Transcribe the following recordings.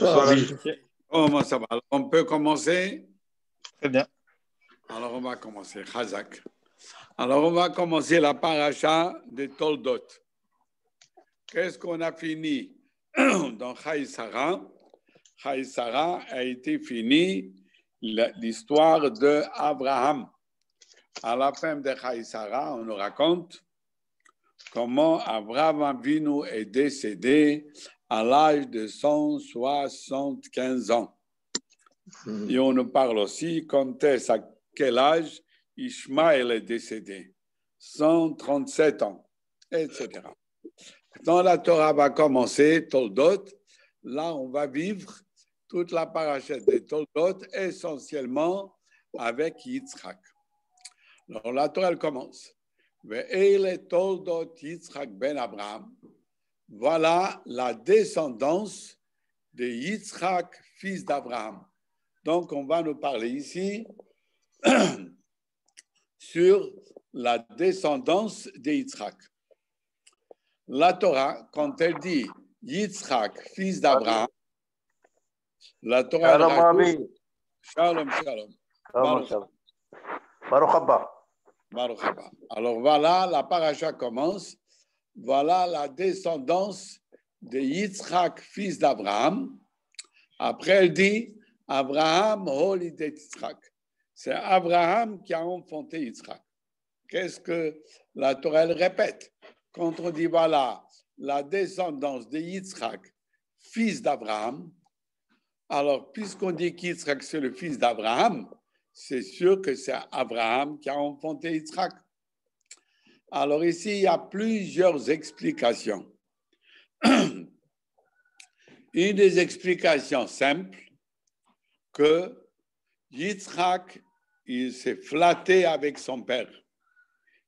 Ravi. Ok. Comment ça va? Alors, on peut commencer? Très bien. Alors, on va commencer. Chazak. Alors, on va commencer la paracha de Toldot. Qu'est-ce qu'on a fini dans Chaïsara? Chaïsara a été fini l'histoire d'Abraham. À la fin de Chaïsara, on nous raconte comment Abraham Avinu est décédé à l'âge de 175 ans. Et on nous parle aussi quand est-ce, à quel âge Ishmaël est décédé. 137 ans, etc. Dans la Torah va commencer, Toldot. Là, on va vivre toute la parachète de Toldot, essentiellement avec Yitzhak. Alors, la Torah, elle commence. Ve'ele Toldot Yitzhak ben Abraham. Voilà la descendance de Yitzhak, fils d'Abraham. Donc, on va nous parler ici sur la descendance de Yitzhak. La Torah, quand elle dit Yitzhak, fils d'Abraham, la Torah elle rajoute Shalom, shalom. Baruch haba. Baruch haba. Alors voilà, la paracha commence. Voilà la descendance de Yitzhak, fils d'Abraham. Après, elle dit Abraham, Holiday Yitzhak. C'est Abraham qui a enfanté Yitzhak. Qu'est-ce que la Torah elle répète? Quand on dit voilà la descendance de Yitzhak, fils d'Abraham, alors puisqu'on dit qu'Yitzhak c'est le fils d'Abraham, c'est sûr que c'est Abraham qui a enfanté Yitzhak. Alors ici, il y a plusieurs explications. Une des explications simples, que Yitzhak, il s'est flatté avec son père.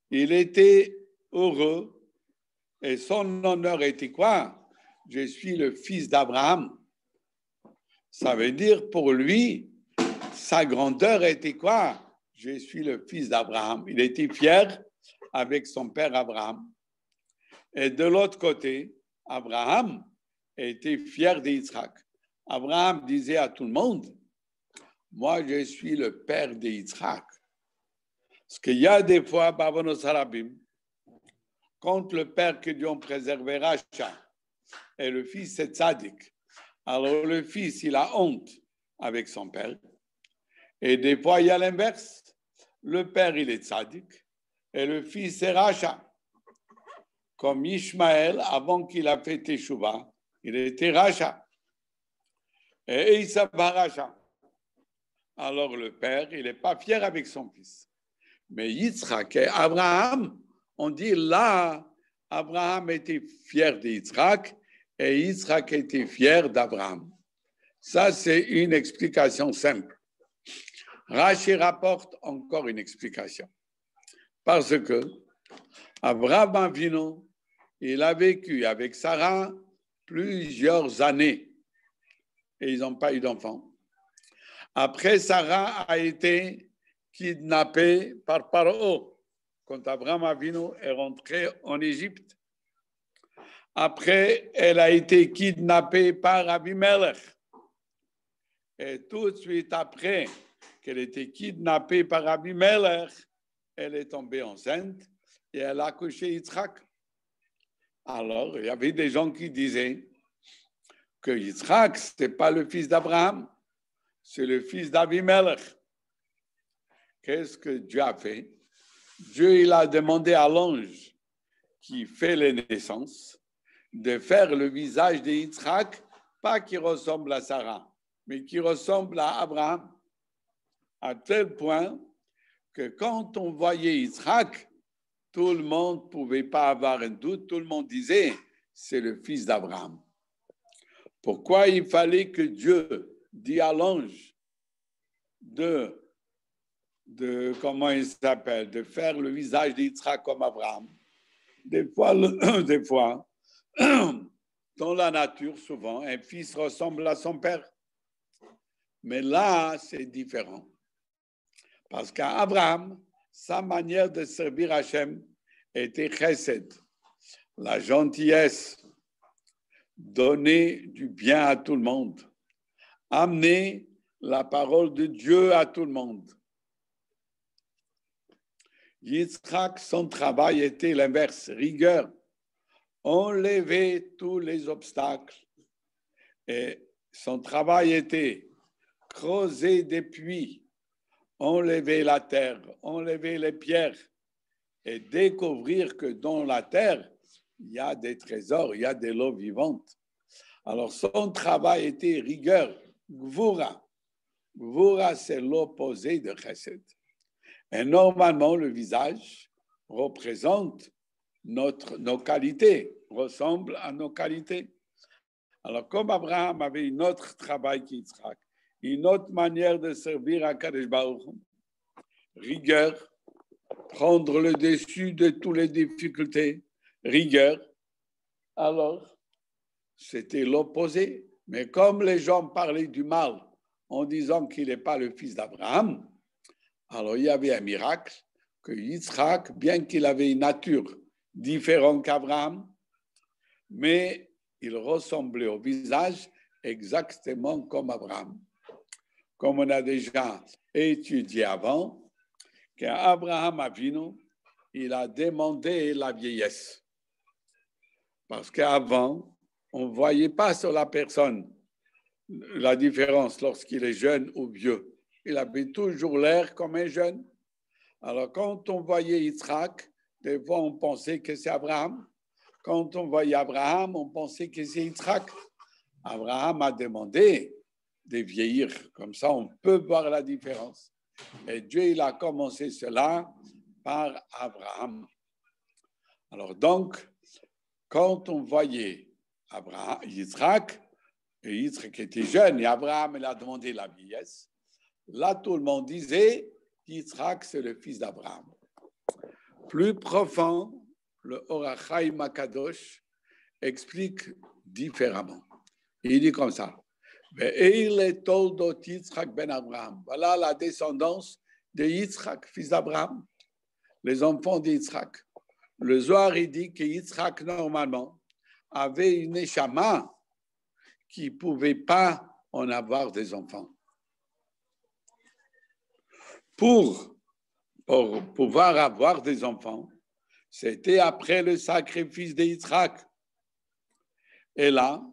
Il était heureux et son honneur était quoi? Je suis le fils d'Abraham. Ça veut dire pour lui, sa grandeur était quoi? Je suis le fils d'Abraham. Il était fier avec son père Abraham. Et de l'autre côté, Abraham était fier d'Yitzhak. Abraham disait à tout le monde, moi je suis le père d'Yitzhak. Parce qu'il y a des fois, Bavanos Harabim, quand le père que Dieu préservait Racha et le fils c'est Tzadik, alors le fils il a honte avec son père. Et des fois il y a l'inverse. Le père il est Tzadik et le fils c'est Racha. Comme Ishmaël, avant qu'il a fait Teshuvah, il était Racha. Et Esav Racha. Alors le père, il n'est pas fier avec son fils. Mais Yitzhak et Abraham, on dit là, Abraham était fier de Yitzhak et Yitzhak était fier d'Abraham. Ça, c'est une explication simple. Rashi rapporte encore une explication. Parce que Abraham Avinu, il a vécu avec Sarah plusieurs années et ils n'ont pas eu d'enfant. Après, Sarah a été kidnappée par Paro quand Abraham Avinu est rentré en Égypte. Après, elle a été kidnappée par Abimelech. Et tout de suite après qu'elle était kidnappée par Abimelech, elle est tombée enceinte et elle a accouché Yitzhak. Alors, il y avait des gens qui disaient que Yitzhak, ce n'est pas le fils d'Abraham, c'est le fils d'Abimelech. Qu'est-ce que Dieu a fait? Dieu il a demandé à l'ange qui fait les naissances de faire le visage de Yitzhak, pas qui ressemble à Sarah, mais qui ressemble à Abraham, à tel point que quand on voyait Yitzhak, tout le monde ne pouvait pas avoir un doute, tout le monde disait, c'est le fils d'Abraham. Pourquoi il fallait que Dieu dit à l'ange de comment il s'appelle, de faire le visage d'Yitzhak comme Abraham? Des fois, dans la nature, souvent, un fils ressemble à son père. Mais là, c'est différent. Parce qu'Abraham, sa manière de servir Hachem était chesed, la gentillesse, donner du bien à tout le monde. amener la parole de Dieu à tout le monde. Yitzhak, son travail était l'inverse, rigueur. Enlever tous les obstacles. Et son travail était creuser des puits, enlever la terre, enlever les pierres et découvrir que dans la terre, il y a des trésors, il y a de l'eau vivante. Alors son travail était rigueur, gvura. Gvura, c'est l'opposé de chesed. Et normalement, le visage représente nos qualités, ressemble à nos qualités. Alors, comme Abraham avait une autre travail qu'Yitzhak, une autre manière de servir à Kadesh Baruch, rigueur, prendre le dessus de toutes les difficultés, rigueur, alors c'était l'opposé. Mais comme les gens parlaient du mal en disant qu'il n'est pas le fils d'Abraham, alors il y avait un miracle que Yitzhak, bien qu'il avait une nature différente qu'Abraham, mais il ressemblait au visage exactement comme Abraham. Comme on a déjà étudié avant, qu'Abraham Avinu, il a demandé la vieillesse. Parce qu'avant, on ne voyait pas sur la personne la différence lorsqu'il est jeune ou vieux. Il avait toujours l'air comme un jeune. Alors, quand on voyait Yitzhak, des fois, on pensait que c'est Abraham. Quand on voyait Abraham, on pensait que c'est Yitzhak. Abraham a demandé de vieillir. Comme ça, on peut voir la différence. Et Dieu, il a commencé cela par Abraham. Alors donc, quand on voyait Yitzhak, et Yitzhak était jeune, et Abraham, il a demandé la vieillesse, là, tout le monde disait Yitzhak, c'est le fils d'Abraham. Plus profond, le Or HaChaim HaKadosh explique différemment. Il dit comme ça. Voilà la descendance de Yitzhak, fils d'Abraham, les enfants d'Yitzhak. Le Zohar, il dit que Yitzhak, normalement, avait une neshama qui ne pouvait pas en avoir des enfants. Pour pouvoir avoir des enfants, c'était après le sacrifice de Yitzhak. Et là,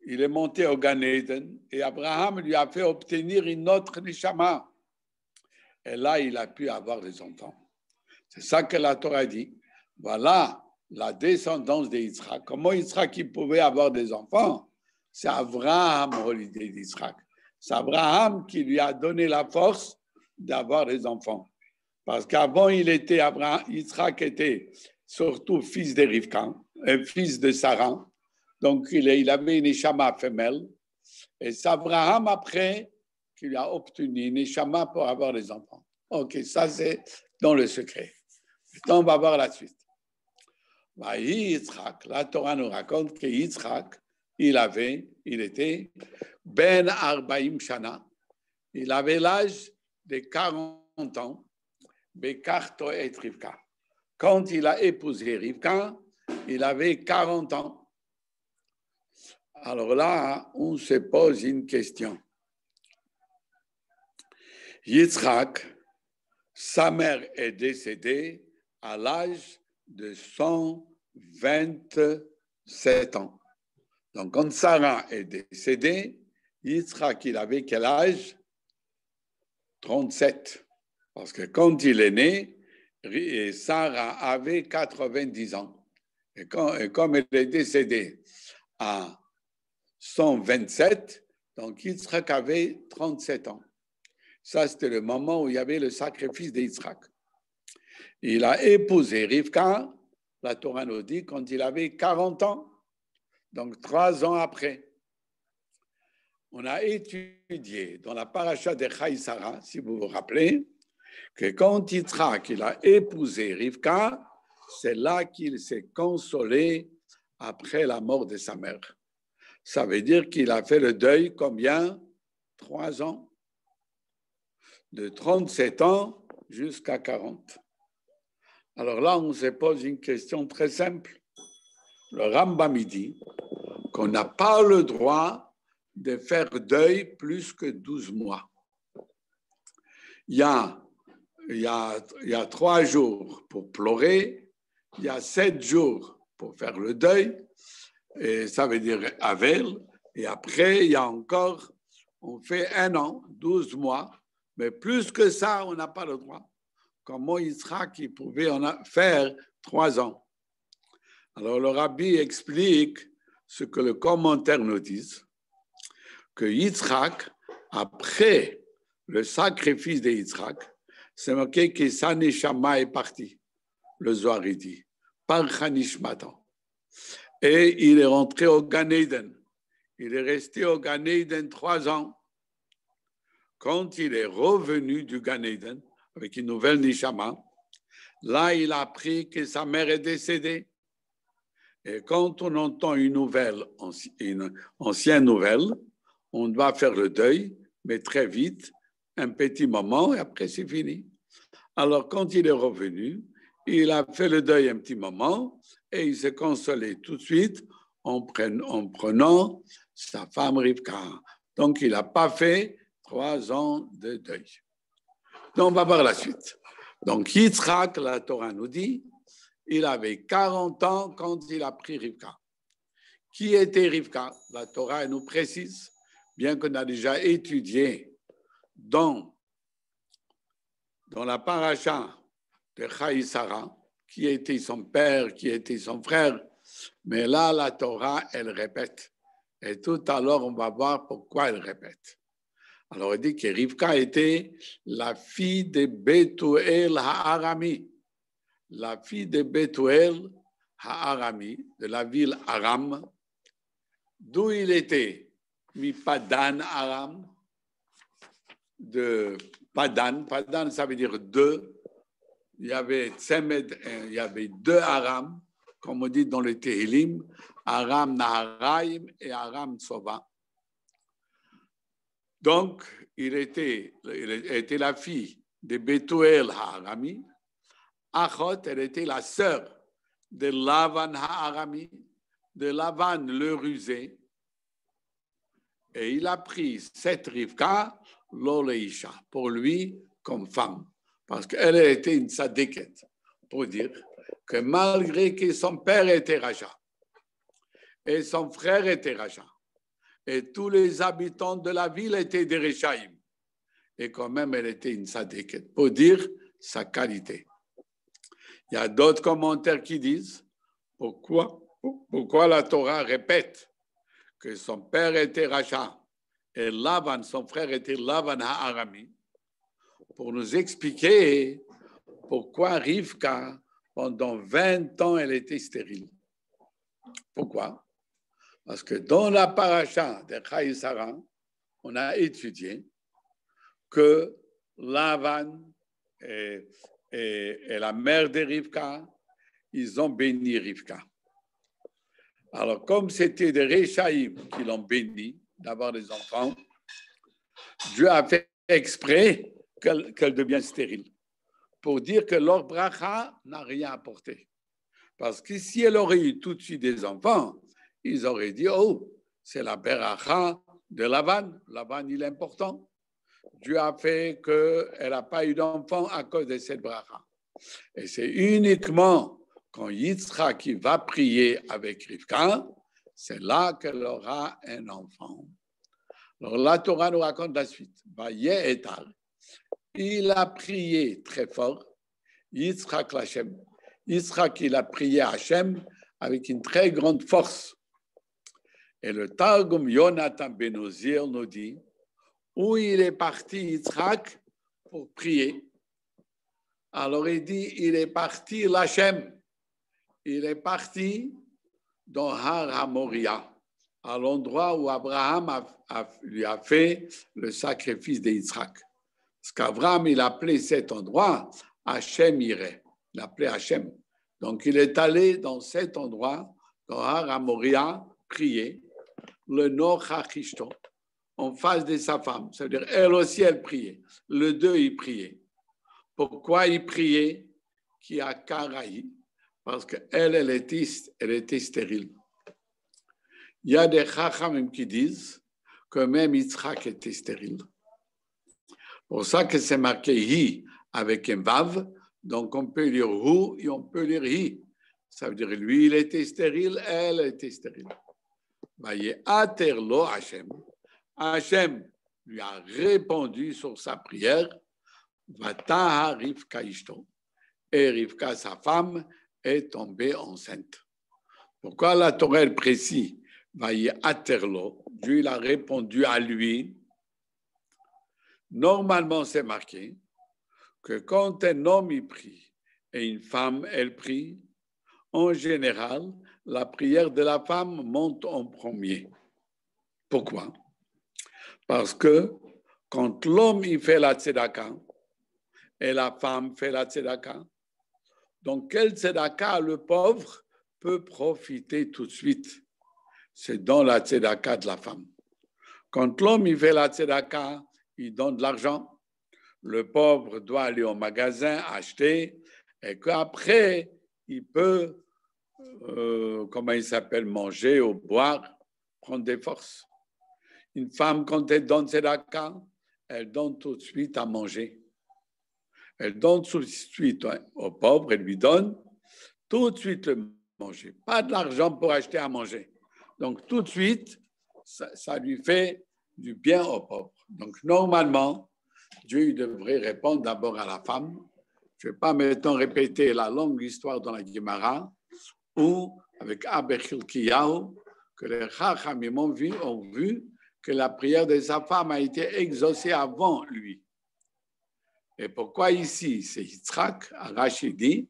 il est monté au Gan Eden et Abraham lui a fait obtenir une autre neshama. Et là, il a pu avoir des enfants. C'est ça que la Torah dit. Voilà la descendance d'Yitzhak. Comment Yitzhak il pouvait avoir des enfants? C'est Abraham, l'idée d'Yitzhak. C'est Abraham qui lui a donné la force d'avoir des enfants. Parce qu'avant, Yitzhak était surtout fils de Rivka, fils de Sarah. Donc, il avait une neshama femelle. Et c'est Abraham, après, qui lui a obtenu une neshama pour avoir des enfants. OK, ça, c'est dans le secret. Maintenant, on va voir la suite. Yitzhak, la Torah nous raconte que Yitzhak, il était Ben Arbaim Shana. Il avait l'âge de 40 ans. Bekarto et Rivka. Quand il a épousé Rivka, il avait 40 ans. Alors là, on se pose une question. Yitzhak, sa mère est décédée à l'âge de 127 ans. Donc, quand Sarah est décédée, Yitzhak, il avait quel âge? 37. Parce que quand il est né, Sarah avait 90 ans. Et comme elle est décédée à 127, donc Yitzhak avait 37 ans. Ça, c'était le moment où il y avait le sacrifice d'Yitzhak. Il a épousé Rivka, la Torah nous dit, quand il avait 40 ans, donc 3 ans après. On a étudié dans la paracha de Chai Sarah, si vous vous rappelez, que quand Yitzhak il a épousé Rivka, c'est là qu'il s'est consolé après la mort de sa mère. Ça veut dire qu'il a fait le deuil combien? 3 ans. De 37 ans jusqu'à 40. Alors là, on se pose une question très simple. Le Rambam dit qu'on n'a pas le droit de faire deuil plus que 12 mois. Il y a 3 jours pour pleurer, il y a 7 jours pour faire le deuil, et ça veut dire Avel, et après, il y a encore, on fait 1 an, 12 mois, mais plus que ça, on n'a pas le droit. Comment Yitzhak il pouvait en faire 3 ans. Alors le rabbi explique ce que le commentaire nous dit, que Yitzhak, après le sacrifice de Yitzhak, c'est marqué que sa neshama est parti, le Zohar dit, par Chanishmatan. Et il est rentré au Gan Eden. Il est resté au Gan Eden 3 ans. Quand il est revenu du Gan Eden, avec une nouvelle neshama, là, il a appris que sa mère est décédée. Et quand on entend une nouvelle, une ancienne nouvelle, on doit faire le deuil, mais très vite, un petit moment, et après c'est fini. Alors, quand il est revenu, il a fait le deuil un petit moment, et il s'est consolé tout de suite en prenant sa femme Rivka. Donc, il n'a pas fait 3 ans de deuil. Donc, on va voir la suite. Donc, Yitzhak, la Torah nous dit, il avait 40 ans quand il a pris Rivka. Qui était Rivka? La Torah nous précise, bien qu'on a déjà étudié dans la paracha de Chaïsara, qui était son père, qui était son frère, mais là, la Torah, elle répète. Et tout à l'heure, on va voir pourquoi elle répète. Alors, il dit que Rivka était la fille de Bethuel Ha'arami. La fille de Bethuel Ha'arami, de la ville Aram, d'où il était, mi Padan Aram, de Padan. Padan, ça veut dire 2. Il y avait Tzemed, il y avait 2 Aram, comme on dit dans le Tehillim, Aram Naharaim et Aram Tsova. Donc, il était la fille de Bethuel Ha'arami. Achot, elle était la sœur de Lavan Ha'arami, de Lavan le rusé. Et il a pris cette Rivka, l'Oleisha, pour lui comme femme. Parce qu'elle était une sadéquette, pour dire que malgré que son père était Raja, et son frère était Raja, et tous les habitants de la ville étaient des Réchaïm, et quand même elle était une sadéquette, pour dire sa qualité. Il y a d'autres commentaires qui disent pourquoi la Torah répète que son père était Racha et Lavan, son frère était Lavan Ha'arami, pour nous expliquer pourquoi Rivka, pendant 20 ans, elle était stérile. Pourquoi? Parce que dans la paracha de Chaïsara, on a étudié que Lavan et la mère de Rivka, ils ont béni Rivka. Alors, comme c'était des Réchaïm qui l'ont béni d'avoir des enfants, Dieu a fait exprès qu'elle devienne stérile, pour dire que leur bracha n'a rien apporté. Parce que si elle aurait eu tout de suite des enfants, ils auraient dit, oh, c'est la bracha de Lavan. Lavan, il est important. Dieu a fait qu'elle n'a pas eu d'enfant à cause de cette bracha. Et c'est uniquement quand Yitzhak va prier avec Rivka, c'est là qu'elle aura un enfant. Alors la Torah nous raconte la suite. Il a prié très fort, Yitzhak l'Hachem. Yitzhak, il a prié Hachem avec une très grande force. Et le Targum Yonatan Ben Ozir nous dit où il est parti Yitzhak pour prier. Alors il dit, il est parti l'Hachem. Il est parti dans Har HaMoria, à l'endroit où Abraham lui a fait le sacrifice de Yitzhak. Parce qu'Abraham, il appelait cet endroit Hachem Ireh. Il l'appelait Hachem. Donc il est allé dans cet endroit, dans Har HaMoria, prier, le Noch HaChishto, en face de sa femme. Ça veut dire, elle aussi, elle priait. Les deux, ils priaient. Pourquoi ils priaient? Qui a Karaï, parce qu'elle était stérile. Il y a des Chachamim qui disent que même Yitzhak était stérile. Pour ça que c'est marqué hi avec un vav, donc on peut lire hu et on peut lire hi. Ça veut dire lui, il était stérile, elle était stérile. Aterlo Hachem. Hachem lui a répondu sur sa prière. Vataha Rivka Ishto. Et Rivka, sa femme, est tombée enceinte. Pourquoi la Torah elle précise Aterlo? Dieu il a répondu à lui. Normalement, c'est marqué que quand un homme y prie et une femme elle prie, en général, la prière de la femme monte en premier. Pourquoi? Parce que quand l'homme il fait la tzedaka et la femme fait la tzedaka, donc quel tzedaka le pauvre peut profiter tout de suite? C'est dans la tzedaka de la femme. Quand l'homme il fait la tzedaka, il donne de l'argent. Le pauvre doit aller au magasin acheter et qu'après, il peut, manger ou boire, prendre des forces. Une femme, quand elle donne tzedaka, elle donne tout de suite à manger. Elle donne tout de suite au pauvre, elle lui donne tout de suite le manger. Pas de l'argent pour acheter à manger. Donc, tout de suite, ça lui fait du bien au pauvre. Donc, normalement, Dieu devrait répondre d'abord à la femme. Je ne vais pas maintenant répéter la longue histoire dans la Gemara où, avec Abechilkiyahu, que les Chachamim ont vu que la prière de sa femme a été exaucée avant lui. Et pourquoi ici, c'est Yitzhak, Rashi dit,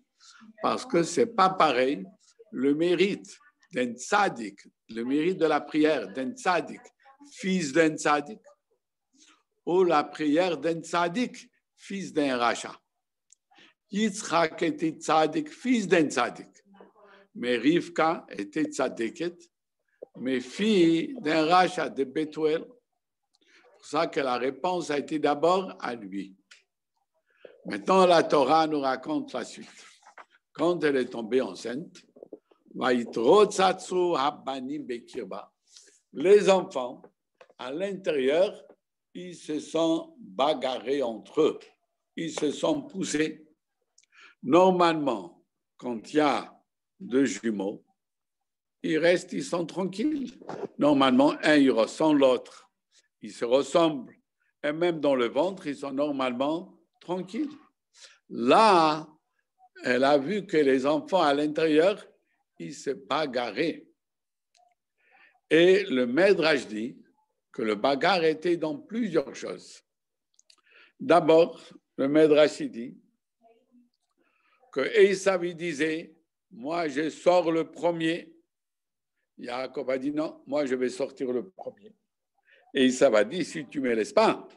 parce que ce n'est pas pareil le mérite d'un tzaddik, le mérite de la prière d'un tzaddik, fils d'un tzaddik, ou la prière d'un tzaddik, fils d'un racha. Yitzhak était tzaddik, fils d'un tzaddik. Mais Rivka était tzaddiket, mais fille d'un racha de Bethuel. C'est pour ça que la réponse a été d'abord à lui. Maintenant, la Torah nous raconte la suite. Quand elle est tombée enceinte, les enfants, à l'intérieur, ils se sont bagarrés entre eux. Ils se sont poussés. Normalement, quand il y a deux jumeaux, ils sont tranquilles. Normalement, un, il ressemble l'autre. Ils se ressemblent. Et même dans le ventre, ils sont normalement tranquilles. Là, elle a vu que les enfants à l'intérieur, ils se bagarraient. Et le Midrash dit que le bagarre était dans plusieurs choses. D'abord, le Midrash dit que Esav disait, moi je sors le premier. Jacob a dit non, moi je vais sortir le premier. Et Esav a dit, si tu ne me laisses pas,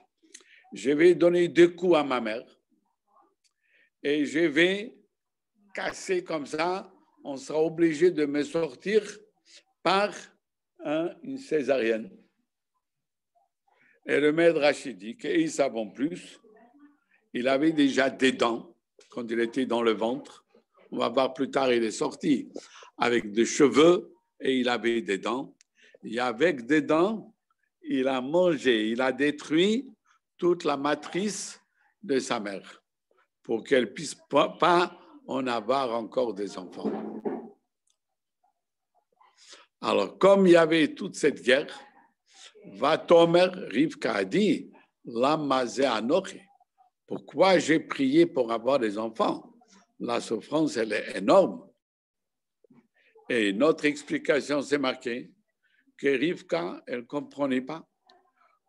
je vais donner 2 coups à ma mère et je vais casser comme ça, on sera obligé de me sortir par une césarienne. Et le Midrash dit qu'Esav en plus, il avait déjà des dents quand il était dans le ventre. On va voir plus tard, il est sorti avec des cheveux et il avait des dents. Et avec des dents, il a mangé, il a détruit toute la matrice de sa mère pour qu'elle ne puisse pas en avoir encore des enfants. Alors, comme il y avait toute cette guerre, Vatomer Rivka a dit, Lamazé Anochi, pourquoi j'ai prié pour avoir des enfants? La souffrance, elle est énorme. Et notre explication, c'est marqué que Rivka, elle ne comprenait pas.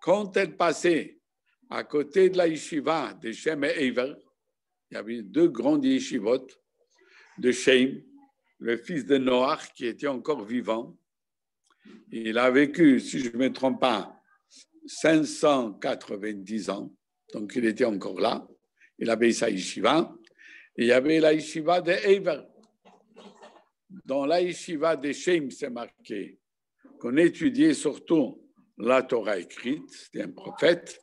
Quand elle passait à côté de la yeshiva de Shem et Ever, il y avait 2 grandes yeshivot de Shem, le fils de Noach qui était encore vivant. Il a vécu, si je ne me trompe pas, 590 ans. Donc, il était encore là. Il avait sa yeshiva. Et il y avait la yeshiva de Ever. Dans la yeshiva de Shem, c'est marqué qu'on étudiait surtout la Torah écrite, c'était un prophète.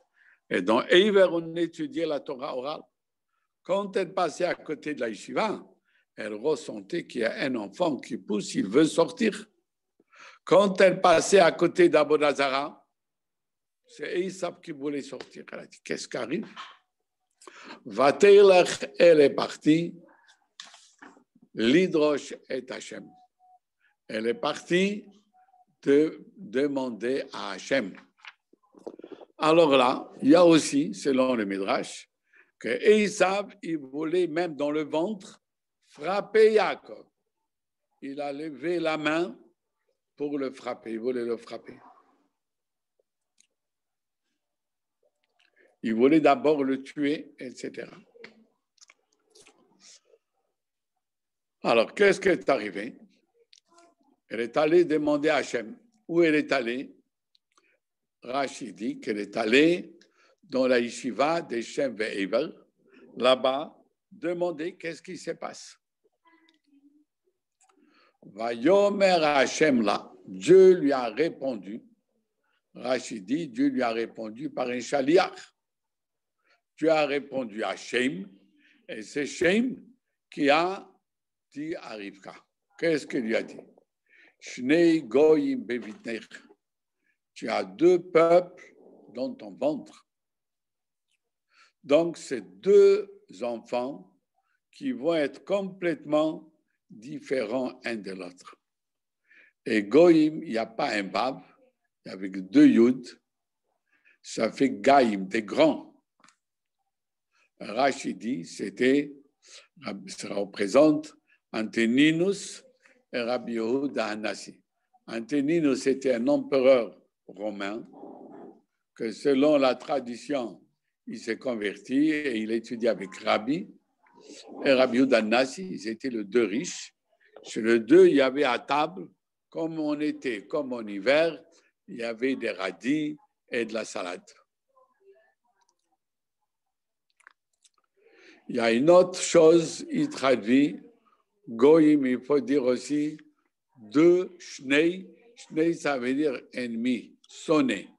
Et dans Ever, on étudiait la Torah orale. Quand elle passait à côté de la yeshiva, elle ressentait qu'il y a un enfant qui pousse, il veut sortir. Quand elle passait à côté d'Avodazara, c'est Esav qui voulait sortir. Elle a dit, qu'est-ce qui arrive? Vateilach, elle est partie. L'Hydroche est Hachem. Elle est partie de demander à Hachem. Alors là, il y a aussi, selon le Midrash, que Esav, il voulait même dans le ventre frapper Yaakov. Il a levé la main pour le frapper, il voulait le frapper. Il voulait d'abord le tuer, etc. Alors, qu'est-ce qui est arrivé? Elle est allée demander à Hachem. Où elle est allée? Rashi dit qu'elle est allée dans la yeshiva des Shem Ve'ever, là-bas, demander qu'est-ce qui se passe. Vayomer Hachem là, Dieu lui a répondu. Rashi dit, Dieu lui a répondu par un shaliach. Dieu a répondu à Shem, et c'est Shem qui a dit à Rivka. Qu'est-ce qu'il lui a dit? Shnei goyim bevitnech. Tu as deux peuples dans ton ventre. Donc, c'est deux enfants qui vont être complètement différents un de l'autre. Et goyim, il n'y a pas un bab, avec deux yud, ça fait gaïm, des grands. Rashi dit, ça représente Antoninus et Rabbi Yehuda Hanassi. Antoninus était un empereur romain que selon la tradition, il s'est converti et il a étudié avec Rabbi. Et Rabbi Yehuda Hanassi, ils étaient les deux riches. Chez les deux, il y avait à table, comme on était, comme en hiver, il y avait des radis et de la salade. Il y a une autre chose, il traduit, Goïm, il faut dire aussi, deux Shnei. Shnei, ça veut dire ennemi, sonné.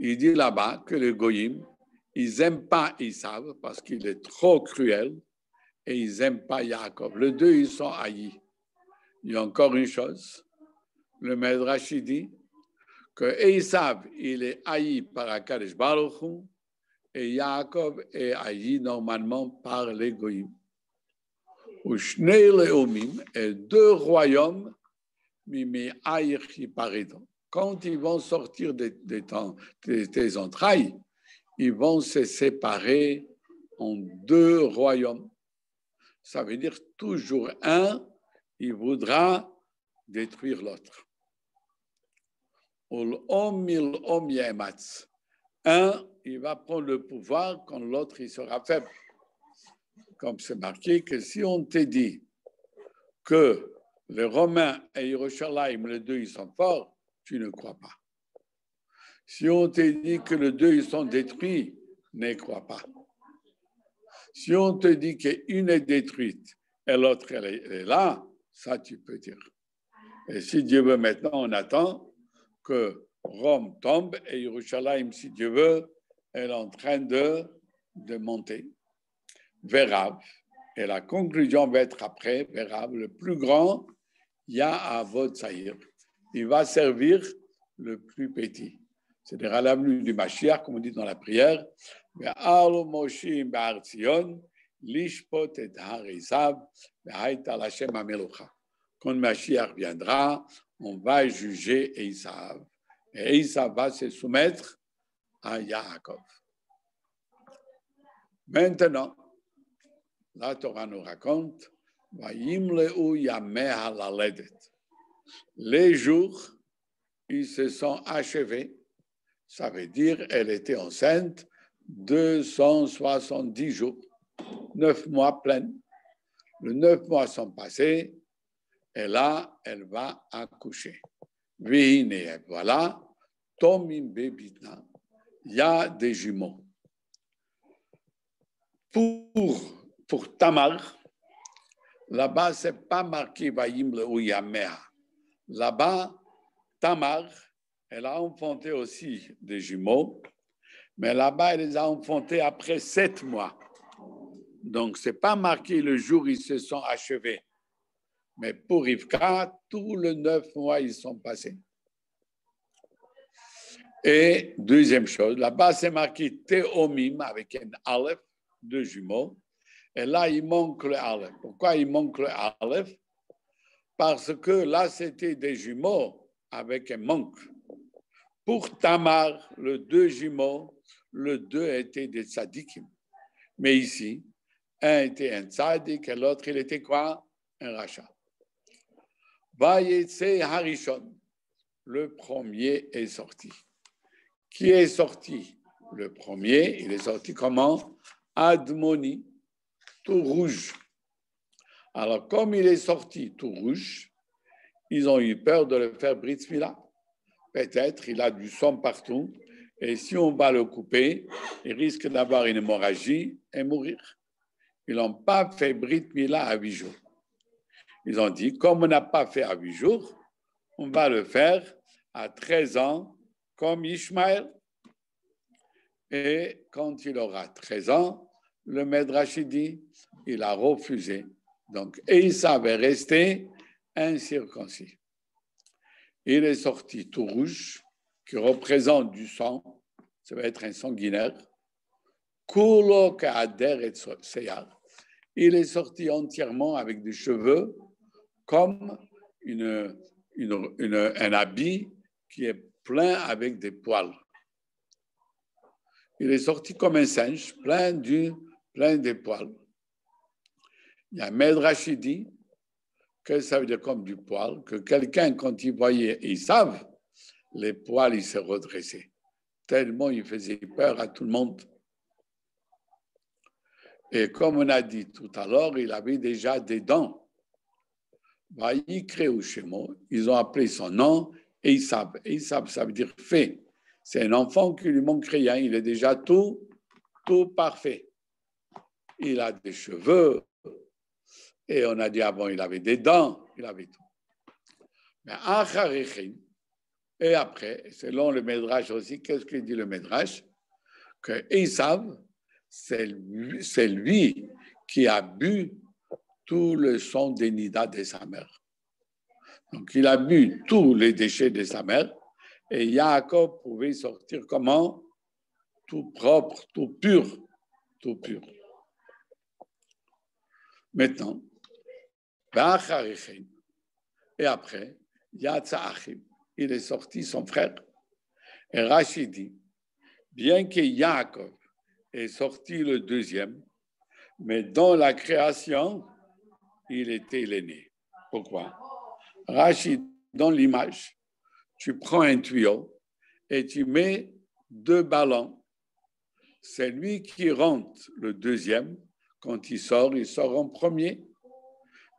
Il dit là-bas que les Goïm, ils n'aiment pas Esav parce qu'il est trop cruel et ils n'aiment pas Yaakov. Les deux, ils sont haïs. Il y a encore une chose, le Midrash dit que Esav, il est haï par Akadosh Baruch Hu, et Yaakov est haï normalement par les Goïm. Ou Shnei Leomim, et deux royaumes, quand ils vont sortir des entrailles, ils vont se séparer en deux royaumes. Ça veut dire toujours un, il voudra détruire l'autre. Un, il va prendre le pouvoir quand l'autre il sera faible. Comme c'est marqué que si on te dit que les Romains et Yerushalayim, les deux, ils sont forts, tu ne crois pas. Si on te dit que les deux, ils sont détruits, ne crois pas. Si on te dit qu'une est détruite et l'autre, elle est là, ça, tu peux dire. Et si Dieu veut maintenant, on attend que Rome tombe et Yerushalayim, si Dieu veut, elle est en train de monter. Vérav. Et la conclusion va être après, Vérav, le plus grand, Ya'avod Saïr. Il va servir le plus petit. C'est-à-dire à l'avenue du Mashiach, comme on dit dans la prière, Ve'alo Moshim Ba'ar Tzion, Lishpot et Har Esav, Ve'haïta Lashem Amelucha. Quand Mashiach viendra, on va juger Esav. Et Esav va se soumettre à Yaakov. Maintenant, la Torah nous raconte, les jours, ils se sont achevés. Ça veut dire elle était enceinte 270 jours, 9 mois pleins. Les 9 mois sont passés et là, elle va accoucher. Voilà, Tomim Bebitna, il y a des jumeaux. Pour Tamar, là-bas, ce n'est pas marqué Vayim ou Yamea. Là-bas, Tamar, elle a enfanté aussi des jumeaux, mais là-bas, elle les a enfantés après 7 mois. Donc, ce n'est pas marqué le jour où ils se sont achevés. Mais pour Rivka, tous les 9 mois, ils sont passés. Et deuxième chose, là-bas, c'est marqué Théomim avec un Aleph, deux jumeaux. Et là, il manque le Aleph. Pourquoi il manque le Aleph? Parce que là, c'était des jumeaux avec un manque. Pour Tamar, le deux jumeaux, le deux était des tzadikim. Mais ici, un était un tzadik et l'autre, il était quoi? Un rachat. Vayetse Harishon, le premier est sorti. Qui est sorti? Le premier, il est sorti comment? Admoni, tout rouge. Alors, comme il est sorti tout rouge, ils ont eu peur de le faire Brit Mila. Peut-être il a du sang partout, et si on va le couper, il risque d'avoir une hémorragie et mourir. Ils n'ont pas fait Brit Mila à 8 jours. Ils ont dit, comme on n'a pas fait à 8 jours, on va le faire à 13 ans, comme Ishmaël. Et quand il aura 13 ans, le Midrash dit, il a refusé. Donc, Esav est resté incirconcis. Il est sorti tout rouge, qui représente du sang, ça va être un sanguinaire. Kulo Ka'ader et Seyar. Il est sorti entièrement avec des cheveux, comme un habit qui est plein avec des poils. Il est sorti comme un singe, plein des poils. Il y a Midrash dit que ça veut dire comme du poil, que quelqu'un, quand il voyait Esav, les poils, ils se redressaient. Tellement il faisait peur à tout le monde. Et comme on a dit tout à l'heure, il avait déjà des dents. Ils ont appelé son nom Esav. Esav, ça veut dire fait. C'est un enfant qui lui manque rien. Il est déjà tout parfait. Il a des cheveux. Et on a dit avant, il avait des dents. Il avait tout. Mais et après, selon le Midrash aussi, qu'est-ce que dit le Midrash? Que Esav, c'est lui qui a bu tout le sang des nidas de sa mère. Donc, il a bu tous les déchets de sa mère et Yaakov pouvait sortir comment? Tout propre, tout pur, tout pur. Maintenant, et après, Yatsa'achim, il est sorti son frère. Et Rachid dit, bien que Yaakov ait sorti le deuxième, mais dans la création, il était l'aîné. Pourquoi? Rachid, dans l'image, tu prends un tuyau et tu mets 2 ballons. C'est lui qui rentre le deuxième. Quand il sort en premier.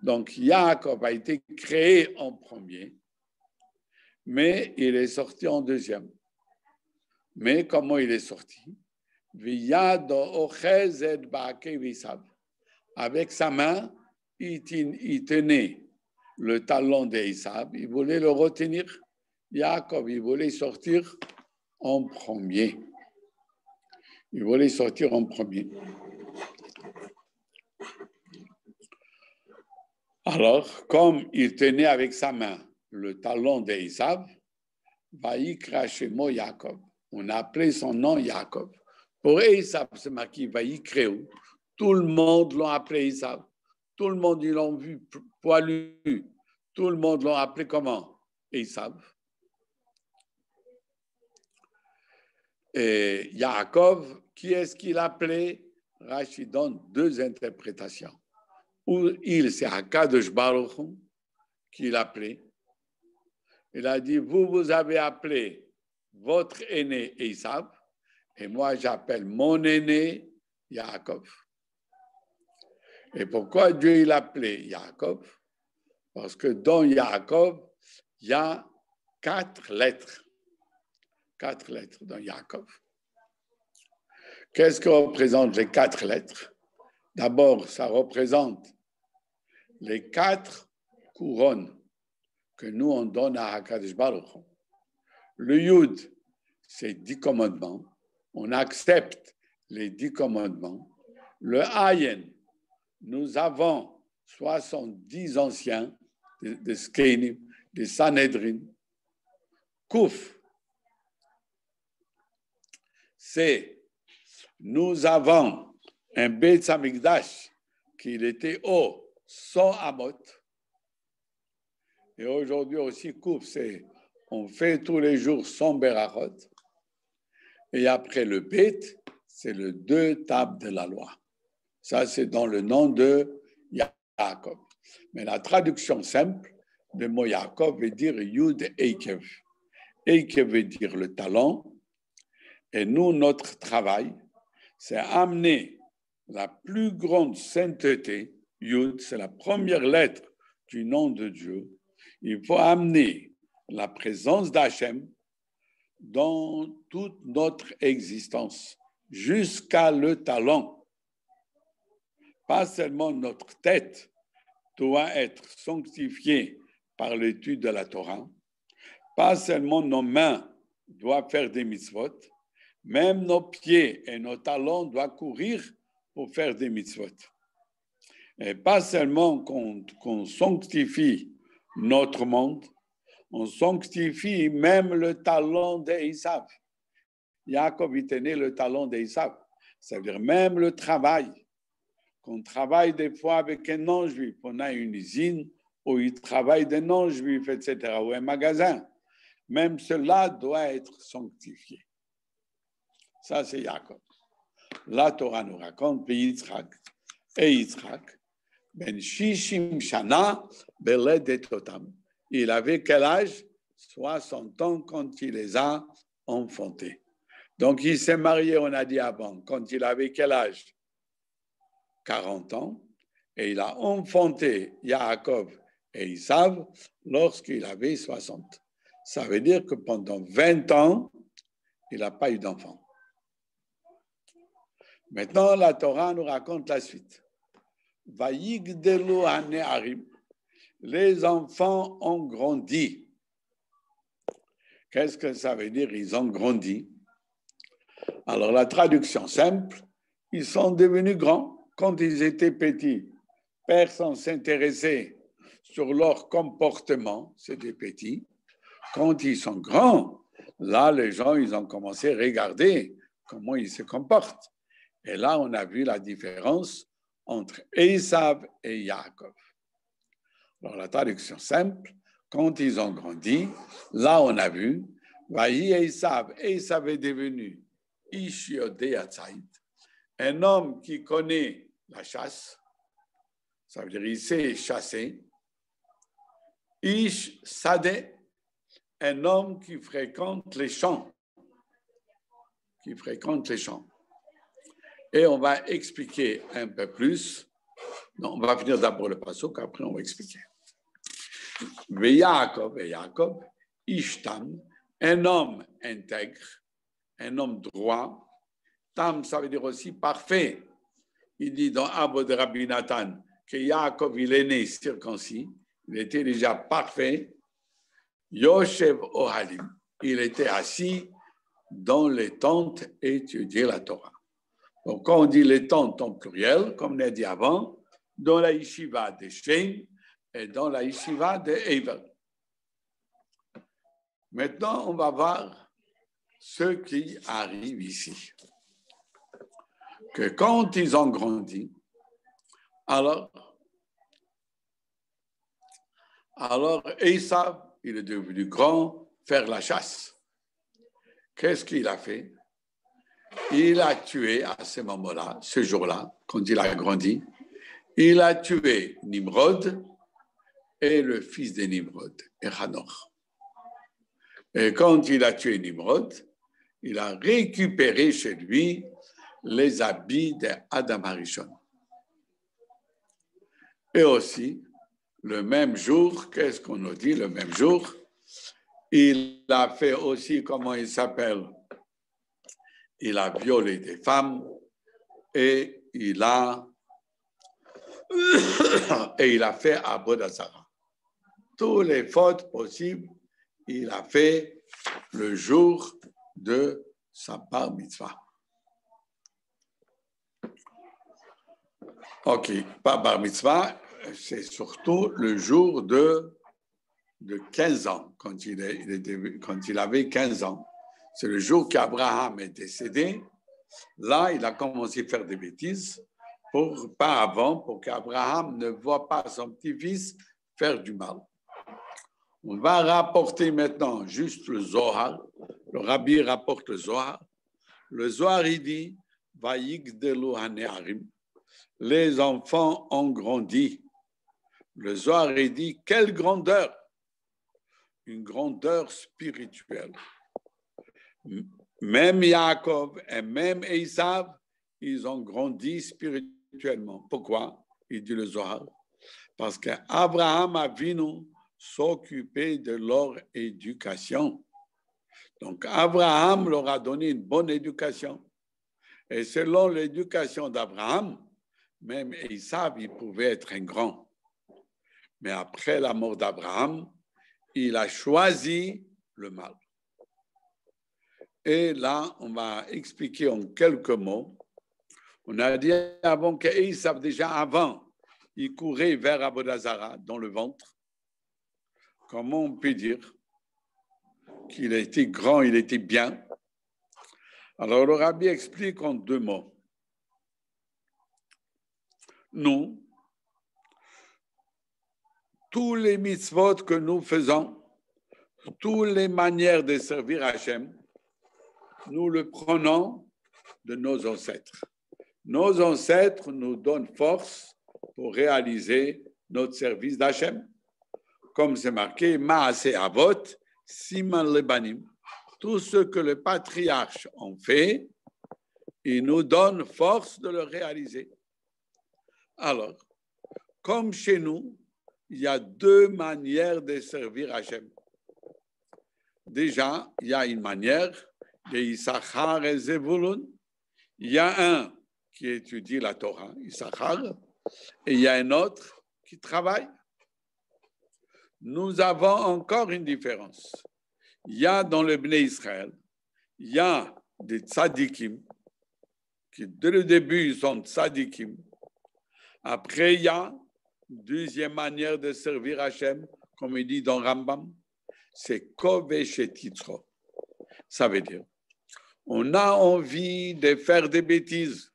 Donc, Yaakov a été créé en premier, mais il est sorti en deuxième. Mais comment il est sorti? Avec sa main, il tenait le talon d'Esav, il voulait le retenir. Yaakov, il voulait sortir en premier. Il voulait sortir en premier. Alors, comme il tenait avec sa main le talon d'Esav, Vaïkra Shemo Yaakov. On a appelé son nom Yaakov. Pour Esav, c'est marqué Vaïkréou. Tout le monde l'a appelé Esav. Tout le monde, ils l'ont vu poilu. Tout le monde l'a appelé comment? Esav. Et Yaakov, qui est-ce qu'il appelait? Rachid donne 2 interprétations. Ou c'est Akadosh Baruch Hu qui l'appelait. Il a dit, vous avez appelé votre aîné Esav, et moi j'appelle mon aîné Yaakov. Et pourquoi Dieu l'appelait Yaakov? Parce que dans Yaakov, il y a 4 lettres. 4 lettres dans Yaakov. Qu'est-ce que représentent les 4 lettres? D'abord, ça représente les 4 couronnes que nous, on donne à Hakadosh Baruch Hu. Le Yud, c'est 10 commandements. On accepte les 10 commandements. Le Ayen, nous avons 70 anciens des Skenim, des Sanhedrin. Kouf, c'est nous avons un Beit Hamikdash qui était haut 100 amot. Et aujourd'hui aussi, coupe, c'est on fait tous les jours 100 berachot. Et après le Beit, c'est le 2 tables de la loi. Ça, c'est dans le nom de Yaakov. Mais la traduction simple, le mot Yaakov veut dire Yud Eikev. Eikev veut dire le talent. Et nous, notre travail, c'est amener la plus grande sainteté. Yud, c'est la première lettre du nom de Dieu. Il faut amener la présence d'Hachem dans toute notre existence, jusqu'à le talent. Pas seulement notre tête doit être sanctifiée par l'étude de la Torah, pas seulement nos mains doivent faire des mitzvot, même nos pieds et nos talons doivent courir pour faire des mitzvot. Et pas seulement qu'on sanctifie notre monde, on sanctifie même le talent d'Esav. Yaakov, il tenait le talent d'Esav. Ça veut dire même le travail. Qu'on travaille des fois avec un non-juif. On a une usine où il travaille des non-juifs, etc., ou un magasin. Même cela doit être sanctifié. Ça, c'est Yaakov. La Torah nous raconte, Yitzhak, ben Shishim Shana, Beled et Totam. Il avait quel âge? 60 ans quand il les a enfantés. Donc, il s'est marié, on a dit avant, quand il avait quel âge? 40 ans. Et il a enfanté Yaakov et Isav lorsqu'il avait 60. Ça veut dire que pendant 20 ans, il n'a pas eu d'enfant. Maintenant, la Torah nous raconte la suite. Vayigdelu hane'arim. Les enfants ont grandi. Qu'est-ce que ça veut dire? Ils ont grandi. Alors, la traduction simple, ils sont devenus grands. Quand ils étaient petits, personne ne s'intéressait sur leur comportement, c'était petits. Quand ils sont grands, là, les gens, ils ont commencé à regarder comment ils se comportent. Et là, on a vu la différence entre Esav et Yaakov. Alors, la traduction simple, quand ils ont grandi, là, on a vu, Vaï Esav est devenu Ish Yodei Hatzait, un homme qui connaît la chasse, ça veut dire il sait chasser. Ish Sadeh, un homme qui fréquente les champs. Et on va expliquer un peu plus. Non, on va finir d'abord le pasuk, après on va expliquer. Et Yaakov, Ishtam, un homme intègre, un homme droit. Tam, ça veut dire aussi parfait. Il dit dans Abba de Rabbi Nathan que Yaakov, il est né circoncis, il était déjà parfait. Yoshev Ohalim, il était assis dans les tentes et étudier la Torah. Donc, quand on dit les tentes en pluriel, comme on a dit avant, dans la yeshiva de Shem et dans la yeshiva de Eivel. Maintenant, on va voir ce qui arrive ici. Que quand ils ont grandi, alors Esav, il est devenu grand, faire la chasse. Qu'est-ce qu'il a fait? Il a tué à ce moment-là, ce jour-là, quand il a grandi, il a tué Nimrod et le fils de Nimrod, Echanor. Et quand il a tué Nimrod, il a récupéré chez lui les habits d'Adam Harishon. Et aussi, le même jour, qu'est-ce qu'on nous dit le même jour? Il a fait aussi, comment il s'appelle? Il a violé des femmes et il a fait Avodah Zarah. Toutes les fautes possibles, il a fait le jour de sa bar mitzvah. Ok, pas bar mitzvah, c'est surtout le jour de 15 ans, quand il avait 15 ans. C'est le jour qu'Abraham est décédé. Là, il a commencé à faire des bêtises, pas avant, pour qu'Abraham ne voit pas son petit-fils faire du mal. On va rapporter maintenant juste le Zohar. Le Rabbi rapporte le Zohar. Le Zohar, il dit, Vayigdelu haneharim. Les enfants ont grandi. Le Zohar, il dit, quelle grandeur! Une grandeur spirituelle. Même Yaakov et même Esav, ils ont grandi spirituellement. Pourquoi? Il dit le Zohar. Parce qu'Abraham Avinu s'occupait de leur éducation. Donc, Abraham leur a donné une bonne éducation. Et selon l'éducation d'Abraham, même Esav, il pouvait être un grand. Mais après la mort d'Abraham, il a choisi le mal. Et là, on va expliquer en quelques mots. On a dit avant qu'Esav, déjà avant, il courait vers Avodah Zarah, dans le ventre. Comment on peut dire qu'il a été grand, il était bien? Alors, le Rabbi explique en 2 mots. Nous, tous les mitzvot que nous faisons, toutes les manières de servir Hachem, nous le prenons de nos ancêtres. Nos ancêtres nous donnent force pour réaliser notre service d'Hachem. Comme c'est marqué, Maaseh Avot, Siman Lebanim. Tout ce que les patriarches ont fait, ils nous donnent force de le réaliser. Alors, comme chez nous, il y a 2 manières de servir Hachem. Déjà, il y a une manière de Issachar et Zevulun. Il y a un qui étudie la Torah, Issachar, et il y a un autre qui travaille. Nous avons encore une différence. Il y a dans le Bnei Israël, il y a des tzadikim, qui dès le début ils sont tzadikim. Après, il y a une deuxième manière de servir Hachem, comme il dit dans Rambam, c'est Kovesh et Yitzro. Ça veut dire, on a envie de faire des bêtises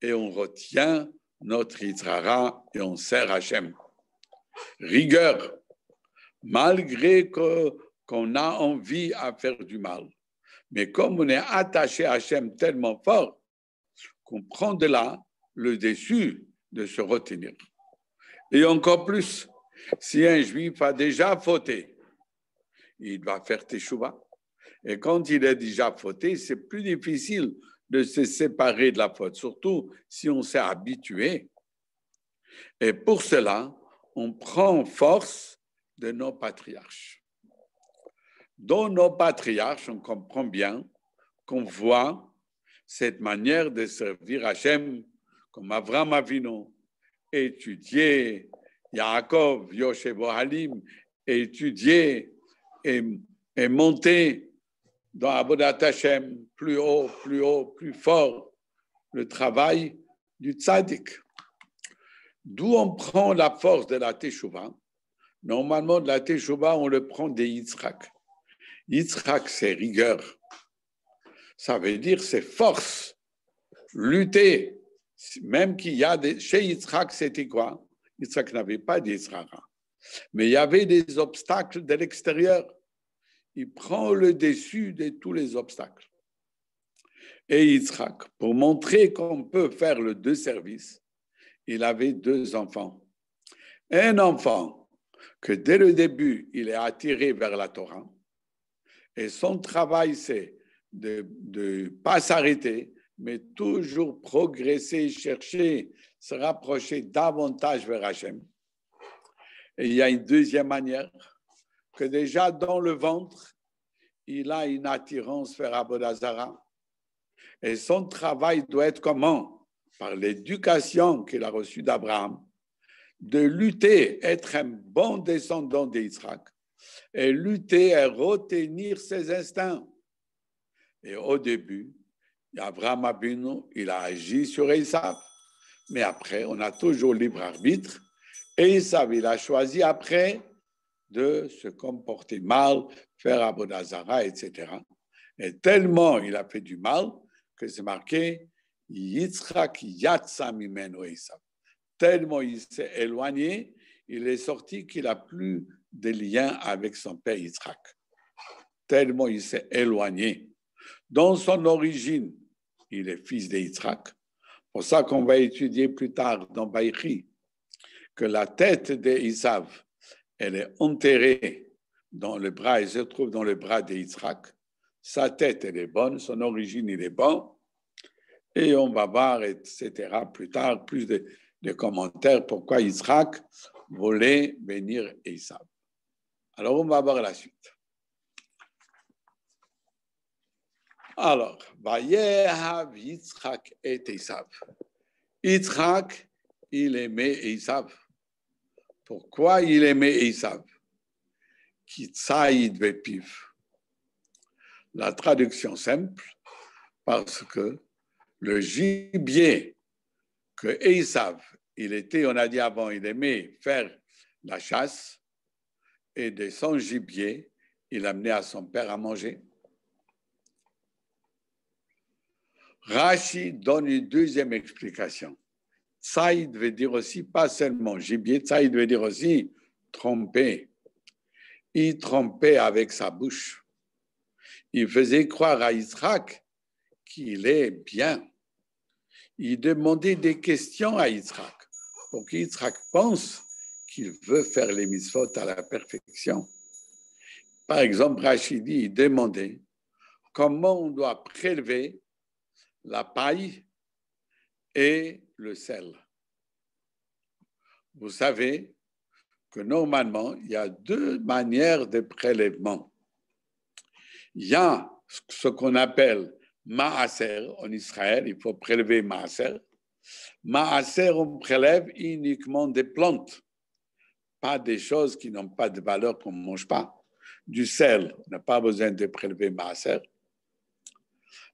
et on retient notre Yitzhara et on sert Hachem. Rigueur, malgré qu'on a envie à faire du mal. Mais comme on est attaché à Hachem tellement fort, qu'on prend de là le dessus de se retenir. Et encore plus, si un juif a déjà fauté, il va faire teshuva. Et quand il a déjà fauté, c'est plus difficile de se séparer de la faute, surtout si on s'est habitué. Et pour cela, on prend force de nos patriarches. Dans nos patriarches, on comprend bien qu'on voit cette manière de servir Hachem, comme Avraham Avinu, étudier, Yaakov, Yoshev Halim, étudier et monter dans Avodat Hashem, plus haut, plus fort, le travail du tzaddik. D'où on prend la force de la Teshuvah. Normalement, de la Teshuvah, on le prend des Yitzhak. Yitzhak, c'est rigueur. Ça veut dire c'est force, lutter. Même qu'il y a chez Yitzhak, c'était quoi? Yitzhak n'avait pas d'Yitzhara. Mais il y avait des obstacles de l'extérieur. Il prend le dessus de tous les obstacles. Et Yitzhak, pour montrer qu'on peut faire le 2 services, il avait 2 enfants. Un enfant que dès le début, il est attiré vers la Torah. Et son travail, c'est de ne pas s'arrêter, mais toujours progresser, chercher, se rapprocher davantage vers Hachem. Et il y a une deuxième manière, que déjà dans le ventre, il a une attirance vers Avodah Zarah. Et son travail doit être comment? Par l'éducation qu'il a reçue d'Abraham, de lutter, être un bon descendant d'Israël, et lutter et retenir ses instincts. Et au début, Abraham Avinu, il a agi sur Esav. Mais après, on a toujours libre arbitre. Et Esav, il a choisi après de se comporter mal, faire Avodah Zarah, etc. Et tellement il a fait du mal que c'est marqué Yitzhak yatsa mimeno Esav. Tellement il s'est éloigné, il est sorti qu'il n'a plus de lien avec son père Yitzhak. Tellement il s'est éloigné. Dans son origine, il est fils de Yitzhak. Pour ça qu'on va étudier plus tard dans Vaïchi que la tête d'Esav, elle est enterrée dans le bras, elle se trouve dans le bras de Yitzhak. Sa tête, elle est bonne, son origine, il est bon. Et on va voir, etc., plus tard, plus de commentaires pourquoi Yitzhak voulait bénir Esav. Alors, on va voir la suite. Alors, Vayehav Yitzhak et Esav. Yitzhak, il aimait Esav. Pourquoi il aimait Esav? Ki tsaïd vepiv. La traduction simple, parce que le gibier que Esav, il était, on a dit avant, il aimait faire la chasse, et de son gibier, il amenait à son père à manger. Rashi donne une deuxième explication. Tsaïd veut dire aussi, pas seulement gibier, tsaïd veut dire aussi tromper. Il trompait avec sa bouche. Il faisait croire à Yitzhak qu'il est bien. Il demandait des questions à Yitzhak pour qu'Yitzhak pense qu'il veut faire les mitzvot à la perfection. Par exemple, Rachidi, il demandait comment on doit prélever la paille et le sel. Vous savez que normalement, il y a deux manières de prélèvement. Il y a ce qu'on appelle Maaser en Israël, il faut prélever Maaser. Maaser, on prélève uniquement des plantes, pas des choses qui n'ont pas de valeur qu'on ne mange pas. Du sel, on n'a pas besoin de prélever Maaser.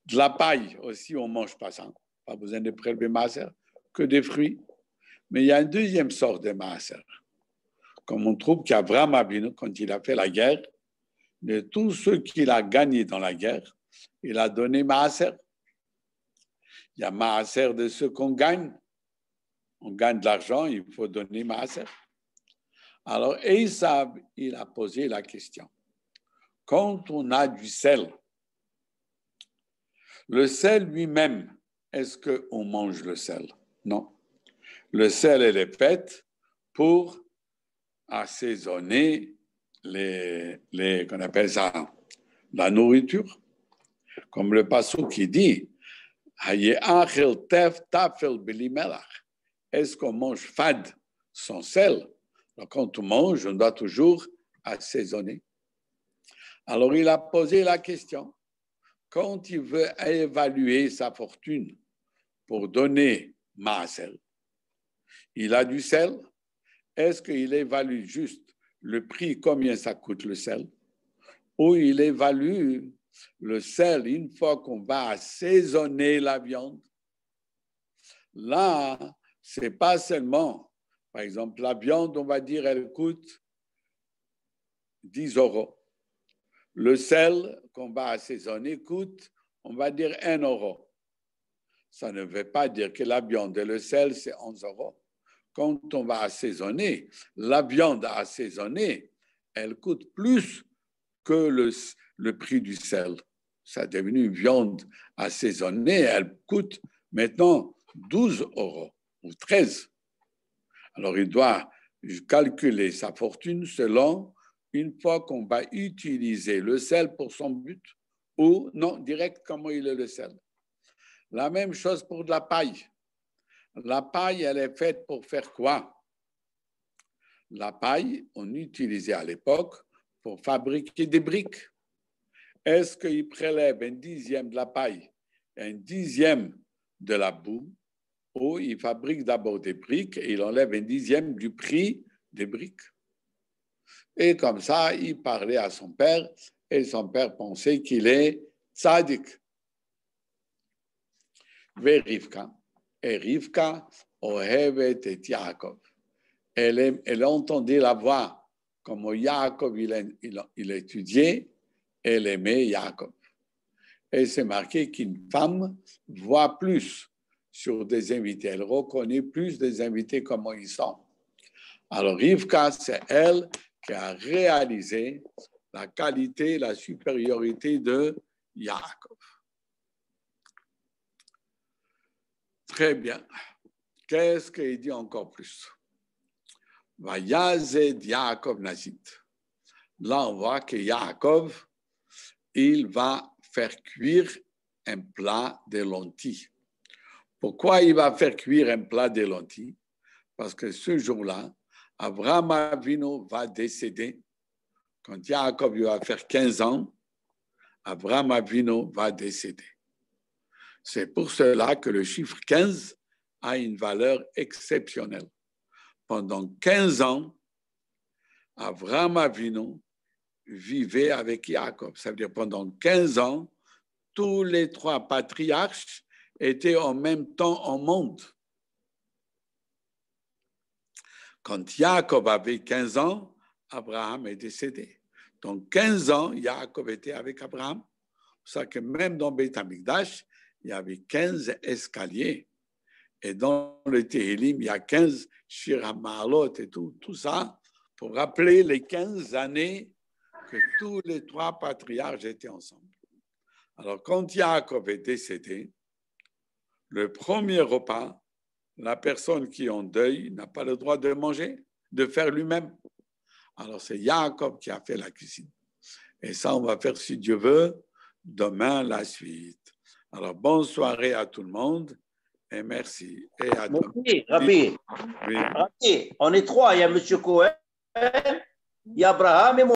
De la paille aussi, on ne mange pas ça. Pas besoin de prélever Maaser, que des fruits. Mais il y a une deuxième sorte de Maaser. Comme on trouve qu'Abraham Avinu, quand il a fait la guerre, de tous ceux qu'il a gagnés dans la guerre, il a donné Maaser. Il y a Maaser de ceux qu'on gagne. On gagne de l'argent, il faut donner Maaser. Alors, Esav, il a posé la question. Quand on a du sel, le sel lui-même, est-ce qu'on mange le sel? Non. Le sel, elle est faite pour assaisonner qu'on appelle ça, la nourriture. Comme le passage qui dit, est-ce qu'on mange fade sans sel? Donc, quand on mange, on doit toujours assaisonner. Alors, il a posé la question. Quand il veut évaluer sa fortune pour donner Maaser, il a du sel. Est-ce qu'il évalue juste le prix, combien ça coûte le sel? Ou il évalue le sel une fois qu'on va assaisonner la viande? Là, ce n'est pas seulement, par exemple, la viande, on va dire, elle coûte 10 €. Le sel qu'on va assaisonner coûte, on va dire, 1 €. Ça ne veut pas dire que la viande et le sel, c'est 11 €. Quand on va assaisonner, la viande assaisonnée, elle coûte plus que le prix du sel. Ça est devenu une viande assaisonnée, elle coûte maintenant 12 € ou 13. Alors, il doit calculer sa fortune selon une fois qu'on va utiliser le sel pour son but ou non, direct, comment il est le sel. La même chose pour de la paille. La paille, elle est faite pour faire quoi? La paille, on utilisait à l'époque pour fabriquer des briques. Est-ce qu'il prélève 1/10 de la paille et 1/10 de la boue, ou il fabrique d'abord des briques et il enlève 1/10 du prix des briques? Et comme ça, il parlait à son père et son père pensait qu'il est tzaddik. Et Rivka ohevet et Yaakov. Elle entendait la voix, comme Yaakov il étudiait, elle aimait Yaakov. Et c'est marqué qu'une femme voit plus sur des invités. Elle reconnaît plus des invités comment ils sont. Alors, Rivka, c'est elle qui a réalisé la qualité, la supériorité de Yaakov. Très bien. Qu'est-ce qu'il dit encore plus? Vayazed Yaakov Nazit. Là, on voit que Yaakov, il va faire cuire un plat de lentilles. Pourquoi il va faire cuire un plat de lentilles? Parce que ce jour-là, Abraham Avinu va décéder. Quand Yaakov va faire 15 ans, Abraham Avinu va décéder. C'est pour cela que le chiffre 15 a une valeur exceptionnelle. Pendant 15 ans, Abraham Avinu vivait avec Yaakov. Ça veut dire pendant 15 ans, tous les trois patriarches étaient en même temps au monde. Quand Yaakov avait 15 ans, Abraham est décédé. Donc 15 ans, Yaakov était avec Abraham. C'est pour ça que même dans Beit Hamikdash, il y avait 15 escaliers. Et dans le Tehillim, il y a 15 Shir HaMa'alot et tout ça, pour rappeler les 15 années que tous les trois patriarches étaient ensemble. Alors, quand Yaakov est décédé, le premier repas, la personne qui est en deuil n'a pas le droit de manger, de faire lui-même. Alors, c'est Yaakov qui a fait la cuisine. Et ça, on va faire, si Dieu veut, demain la suite. Alors, bonne soirée à tout le monde et merci. Et à demain. Merci, Rabbi. Oui. Rabbi, on est trois. Il y a M. Cohen, il y a Abraham et moi.